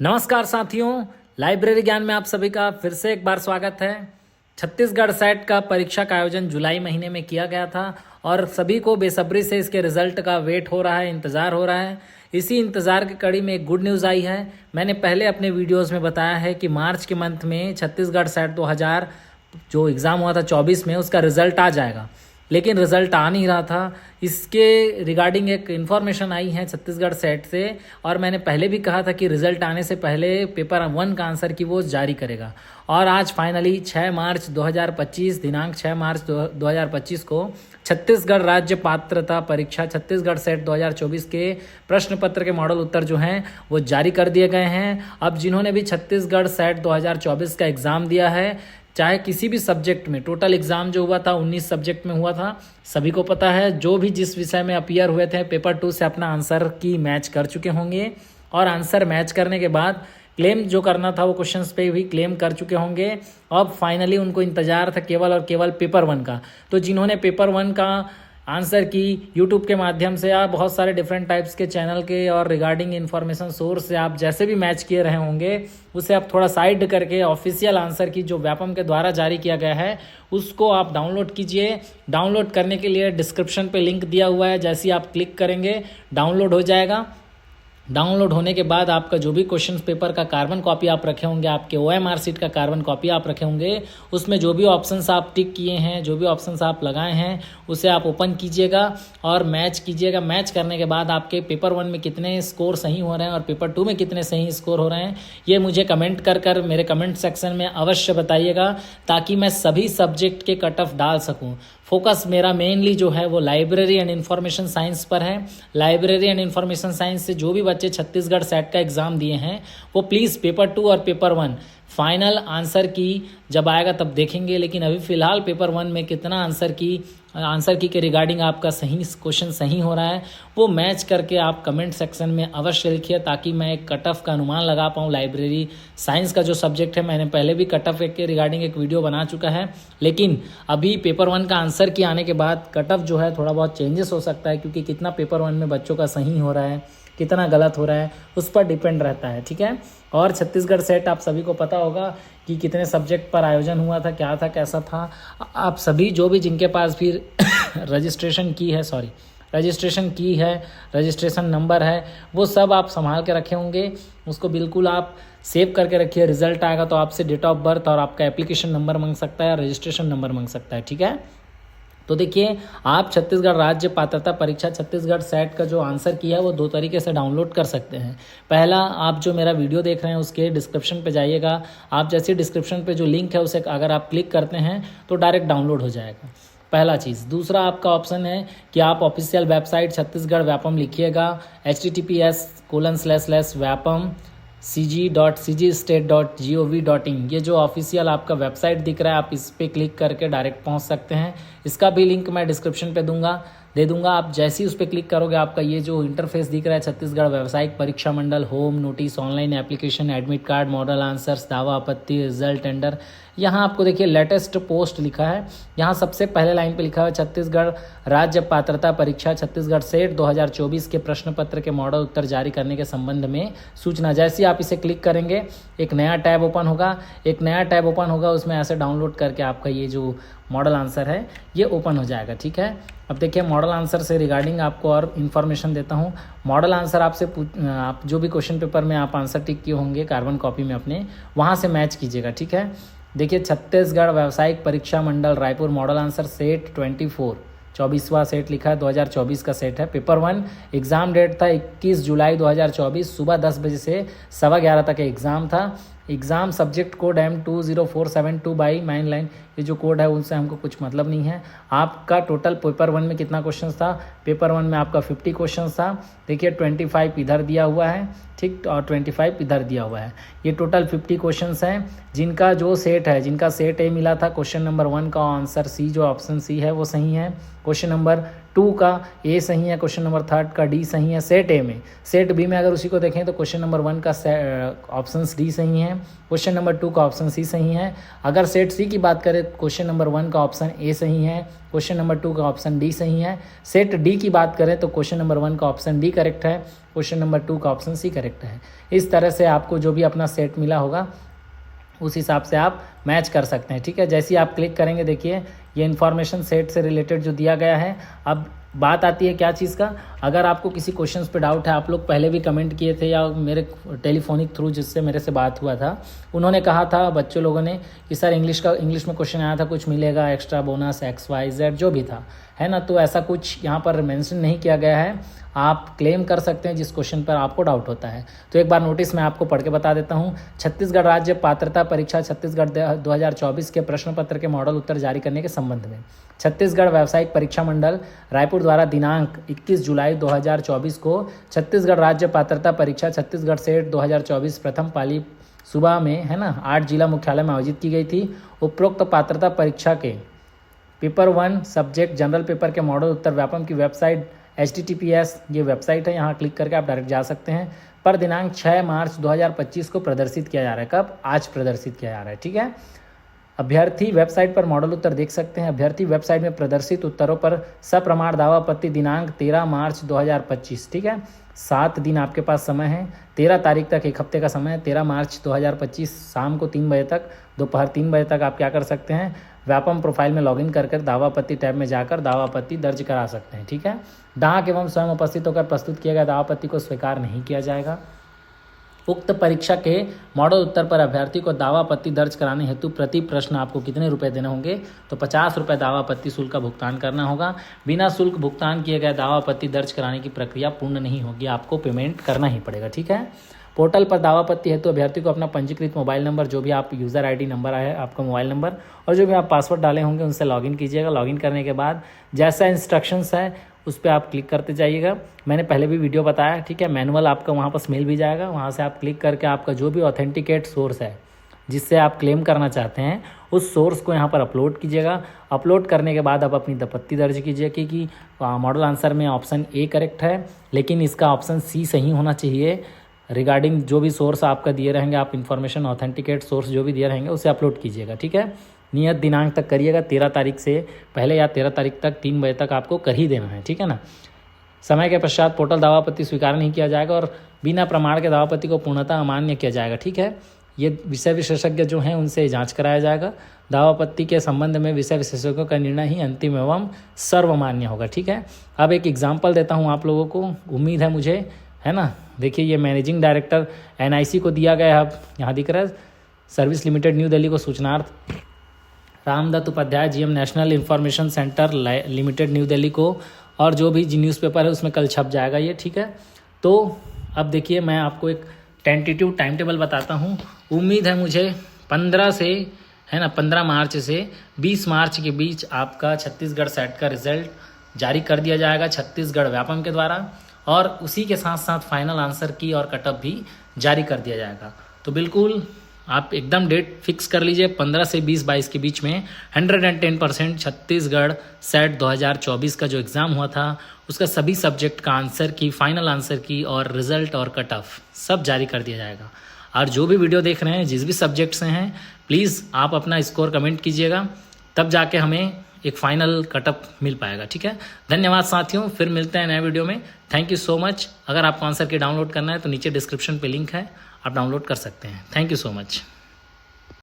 नमस्कार साथियों, लाइब्रेरी ज्ञान में आप सभी का फिर से एक बार स्वागत है। छत्तीसगढ़ सेट का परीक्षा का आयोजन जुलाई महीने में किया गया था और सभी को बेसब्री से इसके रिजल्ट का वेट हो रहा है, इंतज़ार हो रहा है। इसी इंतज़ार की कड़ी में एक गुड न्यूज़ आई है। मैंने पहले अपने वीडियोस में बताया है कि मार्च के मंथ में छत्तीसगढ़ सेट 2000 जो एग्ज़ाम हुआ था 24 में, उसका रिजल्ट आ जाएगा, लेकिन रिजल्ट आ नहीं रहा था। इसके रिगार्डिंग एक इन्फॉर्मेशन आई है छत्तीसगढ़ सेट से, और मैंने पहले भी कहा था कि रिजल्ट आने से पहले पेपर 1 का आंसर की वो जारी करेगा। और आज फाइनली 6 मार्च 2025 दिनांक 6 मार्च 2025 को छत्तीसगढ़ राज्य पात्रता परीक्षा छत्तीसगढ़ सेट 2024 के प्रश्न पत्र के मॉडल उत्तर जो हैं वो जारी कर दिए गए हैं। अब जिन्होंने भी छत्तीसगढ़ सेट 2024 का एग्ज़ाम दिया है, चाहे किसी भी सब्जेक्ट में, टोटल एग्ज़ाम जो हुआ था 19 सब्जेक्ट में हुआ था, सभी को पता है। जो भी जिस विषय में अपीयर हुए थे पेपर 2 से अपना आंसर की मैच कर चुके होंगे, और आंसर मैच करने के बाद क्लेम जो करना था वो क्वेश्चंस पे भी क्लेम कर चुके होंगे। अब फाइनली उनको इंतज़ार था केवल और केवल पेपर 1 का। तो जिन्होंने पेपर 1 का आंसर की यूट्यूब के माध्यम से या बहुत सारे डिफरेंट टाइप्स के चैनल के और रिगार्डिंग इन्फॉर्मेशन सोर्स से आप जैसे भी मैच किए रहे होंगे, उसे आप थोड़ा साइड करके ऑफिशियल आंसर की जो व्यापम के द्वारा जारी किया गया है उसको आप डाउनलोड कीजिए। डाउनलोड करने के लिए डिस्क्रिप्शन पे लिंक दिया हुआ है, जैसे ही आप क्लिक करेंगे डाउनलोड हो जाएगा। डाउनलोड होने के बाद आपका जो भी क्वेश्चन पेपर का कार्बन कॉपी आप रखे होंगे, आपके OMR सीट का कार्बन कॉपी आप रखे होंगे, उसमें जो भी ऑप्शंस आप टिक किए हैं, जो भी ऑप्शंस आप लगाए हैं, उसे आप ओपन कीजिएगा और मैच कीजिएगा। मैच करने के बाद आपके पेपर 1 में कितने स्कोर सही हो रहे हैं और पेपर 2 में कितने सही स्कोर हो रहे हैं, ये मुझे कमेंट कर मेरे कमेंट सेक्शन में अवश्य बताइएगा, ताकि मैं सभी सब्जेक्ट के कट ऑफ डाल सकूँ। फोकस मेरा मेनली जो है वो लाइब्रेरी एंड इन्फॉर्मेशन साइंस पर है। लाइब्रेरी एंड इन्फॉर्मेशन साइंस से जो भी बच्चे छत्तीसगढ़ सेट का एग्ज़ाम दिए हैं वो प्लीज़ पेपर 2 और पेपर 1 फाइनल आंसर की जब आएगा तब देखेंगे, लेकिन अभी फ़िलहाल पेपर 1 में कितना आंसर की के रिगार्डिंग आपका सही क्वेश्चन सही हो रहा है वो मैच करके आप कमेंट सेक्शन में अवश्य लिखिए, ताकि मैं एक कट ऑफ का अनुमान लगा पाऊँ। लाइब्रेरी साइंस का जो सब्जेक्ट है, मैंने पहले भी कट ऑफ के रिगार्डिंग एक वीडियो बना चुका है, लेकिन अभी पेपर 1 का आंसर की आने के बाद कट ऑफ जो है थोड़ा बहुत चेंजेस हो सकता है, क्योंकि कितना पेपर 1 में बच्चों का सही हो रहा है, कितना गलत हो रहा है, उस पर डिपेंड रहता है। ठीक है। और छत्तीसगढ़ सेट आप सभी को पता होगा कि कितने सब्जेक्ट पर आयोजन हुआ था, क्या था, कैसा था। आप सभी जो भी जिनके पास भी रजिस्ट्रेशन की है, रजिस्ट्रेशन नंबर है, वो सब आप संभाल के रखे होंगे। उसको बिल्कुल आप सेव करके रखिए। रिजल्ट आएगा तो आपसे डेट ऑफ बर्थ और आपका एप्लीकेशन नंबर मांग सकता है, रजिस्ट्रेशन नंबर मांग सकता है। ठीक है। तो देखिए, आप छत्तीसगढ़ राज्य पात्रता परीक्षा छत्तीसगढ़ सेट का जो आंसर किया है वो 2 तरीके से डाउनलोड कर सकते हैं। पहला, आप जो मेरा वीडियो देख रहे हैं उसके डिस्क्रिप्शन पे जाइएगा। आप जैसे डिस्क्रिप्शन पे जो लिंक है उसे अगर आप क्लिक करते हैं तो डायरेक्ट डाउनलोड हो जाएगा, पहला चीज़। दूसरा आपका ऑप्शन है कि आप ऑफिशियल वेबसाइट छत्तीसगढ़ व्यापम लिखिएगा, https://vyapam cg.cgstate.gov.in, ये जो ऑफिशियल आपका वेबसाइट दिख रहा है, आप इस पर क्लिक करके डायरेक्ट पहुंच सकते हैं। इसका भी लिंक मैं डिस्क्रिप्शन पे दे दूंगा। आप जैसे ही उस पर क्लिक करोगे आपका ये जो इंटरफेस दिख रहा है, छत्तीसगढ़ व्यावसायिक परीक्षा मंडल, home, notice, online application, admit card, model answers, दावा, आपत्ति, रिजल्ट, टेंडर, यहाँ आपको देखिए लेटेस्ट पोस्ट लिखा है। यहाँ सबसे पहले लाइन पे लिखा है छत्तीसगढ़ राज्य पात्रता परीक्षा छत्तीसगढ़ सेट 2024 के प्रश्न पत्र के मॉडल उत्तर जारी करने के संबंध में सूचना। जैसे ही आप इसे क्लिक करेंगे एक नया टैब ओपन होगा, उसमें ऐसे डाउनलोड करके आपका ये जो मॉडल आंसर है ये ओपन हो जाएगा। ठीक है। अब देखिए, मॉडल आंसर से रिगार्डिंग आपको और इन्फॉर्मेशन देता हूँ। मॉडल आंसर आपसे आप जो भी क्वेश्चन पेपर में आप आंसर टिक किए होंगे कार्बन कॉपी में अपने, वहाँ से मैच कीजिएगा। ठीक है। देखिए, छत्तीसगढ़ व्यावसायिक परीक्षा मंडल रायपुर, मॉडल आंसर सेट 24वां सेट लिखा है, 2024 का सेट है। पेपर 1 एग्ज़ाम डेट था 21 जुलाई 2024, सुबह 10 बजे से 11:15 तक एग्ज़ाम था। Exam subject code M20472 by mine line, ये जो कोड है उनसे हमको कुछ मतलब नहीं है। आपका टोटल पेपर 1 में कितना क्वेश्चन था, पेपर 1 में आपका 50 क्वेश्चन था। देखिए 25 इधर दिया हुआ है, ठीक, और 25 इधर दिया हुआ है। ये टोटल 50 क्वेश्चन हैं जिनका जो सेट है, जिनका सेट ए मिला था। क्वेश्चन नंबर 1 का आंसर सी, जो ऑप्शन सी है वो सही है। क्वेश्चन नंबर 2 का ए सही है, क्वेश्चन नंबर 3 का डी सही है। सेट ए में, सेट बी में अगर उसी को देखें तो क्वेश्चन नंबर 1 का ऑप्शन डी सही है, क्वेश्चन नंबर 2 का ऑप्शन सी सही है। अगर सेट सी की बात करें तो क्वेश्चन नंबर 1 का ऑप्शन ए सही है, क्वेश्चन नंबर 2 का ऑप्शन डी सही है। सेट डी की बात करें तो क्वेश्चन नंबर 1 का ऑप्शन डी करेक्ट है, क्वेश्चन नंबर 2 का ऑप्शन सी करेक्ट है। इस तरह से आपको जो भी अपना सेट मिला होगा उस हिसाब से आप मैच कर सकते हैं, ठीक है। जैसे ही आप क्लिक करेंगे, देखिए ये इन्फॉर्मेशन सेट से रिलेटेड जो दिया गया है। अब बात आती है क्या चीज़ का, अगर आपको किसी क्वेश्चंस पे डाउट है, आप लोग पहले भी कमेंट किए थे या मेरे टेलीफोनिक थ्रू जिससे मेरे से बात हुआ था, उन्होंने कहा था बच्चों लोगों ने कि सर इंग्लिश में क्वेश्चन आया था, कुछ मिलेगा एक्स्ट्रा बोनस XYZ जो भी था, है ना। तो ऐसा कुछ यहाँ पर मेंशन नहीं किया गया है, आप क्लेम कर सकते हैं जिस क्वेश्चन पर आपको डाउट होता है। तो एक बार नोटिस मैं आपको पढ़ के बता देता हूँ। छत्तीसगढ़ राज्य पात्रता परीक्षा छत्तीसगढ़ 2024 के प्रश्न पत्र के मॉडल उत्तर जारी करने के संबंध में छत्तीसगढ़ व्यावसायिक परीक्षा मंडल रायपुर द्वारा दिनांक 21 जुलाई 2024 को छत्तीसगढ़ राज्य पात्रता परीक्षा छत्तीसगढ़ सेट 2024 प्रथम पाली सुबह में, है ना, 8 जिला मुख्यालय में आयोजित की गई थी। उपरोक्त पात्रता परीक्षा के पेपर 1 सब्जेक्ट जनरल पेपर के मॉडल उत्तर व्यापम की वेबसाइट HTTPS ये वेबसाइट है, यहाँ क्लिक करके आप डायरेक्ट जा सकते हैं, पर दिनांक 6 मार्च 2025 को प्रदर्शित किया जा रहा है। कब? आज प्रदर्शित किया जा रहा है, ठीक है। अभ्यर्थी वेबसाइट पर मॉडल उत्तर देख सकते हैं। अभ्यर्थी वेबसाइट में प्रदर्शित उत्तरों पर सप्रमाण दावा आपत्ति दिनांक 13 मार्च 2025, ठीक है। 7 दिन आपके पास समय है, 13 तारीख तक, एक हफ्ते का समय है। 13 मार्च 2025 शाम को 3 बजे तक, दोपहर 3 बजे तक आप क्या कर सकते हैं, व्यापम प्रोफाइल में लॉगिन कर दावा आपत्ति टैब में जाकर दावा आपत्ति दर्ज करा सकते हैं, ठीक है। डाक एवं स्वयं उपस्थित होकर प्रस्तुत किया गया दावा आपत्ति को स्वीकार नहीं किया जाएगा। उक्त परीक्षा के मॉडल उत्तर पर अभ्यर्थी को दावा आपत्ति दर्ज कराने हेतु प्रति प्रश्न आपको कितने रुपए देने होंगे, तो 50 रुपये दावा आपत्ति शुल्क का भुगतान करना होगा। बिना शुल्क भुगतान किए गए दावा आपत्ति दर्ज कराने की प्रक्रिया पूर्ण नहीं होगी, आपको पेमेंट करना ही पड़ेगा, ठीक है। पोर्टल पर दावा आपत्ति हेतु अभ्यर्थी को अपना पंजीकृत मोबाइल नंबर, जो भी आप यूज़र ID नंबर है आपका मोबाइल नंबर, और जो भी आप पासवर्ड डाले होंगे उनसे लॉगिन कीजिएगा। लॉगिन करने के बाद जैसा इंस्ट्रक्शंस है उस पर आप क्लिक करते जाइएगा। मैंने पहले भी वीडियो बताया, ठीक है। मैनुअल आपका वहाँ पर मिल भी जाएगा, वहाँ से आप क्लिक करके आपका जो भी ऑथेंटिकेट सोर्स है जिससे आप क्लेम करना चाहते हैं उस सोर्स को यहाँ पर अपलोड कीजिएगा। अपलोड करने के बाद आप अपनी आपत्ति दर्ज कीजिए कि मॉडल आंसर में ऑप्शन A करेक्ट है, लेकिन इसका ऑप्शन C सही होना चाहिए। रिगार्डिंग जो भी सोर्स आपका दिए रहेंगे, आप इन्फॉर्मेशन ऑथेंटिकेट सोर्स जो भी दिए रहेंगे उसे अपलोड कीजिएगा, ठीक है। नियत दिनांक तक करिएगा, 13 तारीख से पहले या 13 तारीख तक 3 बजे तक आपको कर ही देना है, ठीक है ना। समय के पश्चात पोर्टल दावा आपत्ति स्वीकार नहीं किया जाएगा और बिना प्रमाण के दावा आपत्ति को पूर्णतः अमान्य किया जाएगा, ठीक है। ये विषय विशेषज्ञ जो हैं उनसे जांच कराया जाएगा। दावा आपत्ति के संबंध में विषय विशेषज्ञों का निर्णय ही अंतिम एवं सर्वमान्य होगा, ठीक है। अब एक एग्जाम्पल देता हूँ आप लोगों को, उम्मीद है मुझे, है ना। देखिए ये मैनेजिंग डायरेक्टर NIC को दिया गया है, यहाँ दिख रहा है, सर्विस लिमिटेड न्यू दिल्ली को सूचनार्थ। Ramdatt Upadhyay GM national information centre limited new Delhi को, और जो भी न्यूज़पेपर है उसमें कल छप जाएगा ये, ठीक है। तो अब देखिए मैं आपको एक टेंटेटिव टाइम टेबल बताता हूँ। उम्मीद है मुझे 15 से, है ना, 15 मार्च से 20 मार्च के बीच आपका छत्तीसगढ़ सेट का रिजल्ट जारी कर दिया जाएगा छत्तीसगढ़ व्यापम के द्वारा, और उसी के साथ साथ फाइनल आंसर की और कटअप भी जारी कर दिया जाएगा। तो बिल्कुल आप एकदम डेट फिक्स कर लीजिए, 15 से 20-22 के बीच में 110% छत्तीसगढ़ सेट 2024 का जो एग्ज़ाम हुआ था उसका सभी सब्जेक्ट का आंसर की, फाइनल आंसर की और रिजल्ट और कट ऑफ सब जारी कर दिया जाएगा। और जो भी वीडियो देख रहे हैं, जिस भी सब्जेक्ट से हैं, प्लीज़ आप अपना स्कोर कमेंट कीजिएगा, तब जाके हमें एक फाइनल कटअप मिल पाएगा, ठीक है। धन्यवाद साथियों, फिर मिलते हैं नए वीडियो में। Thank you so much. अगर आपको आंसर की डाउनलोड करना है तो नीचे डिस्क्रिप्शन पे लिंक है, आप डाउनलोड कर सकते हैं। Thank you so much.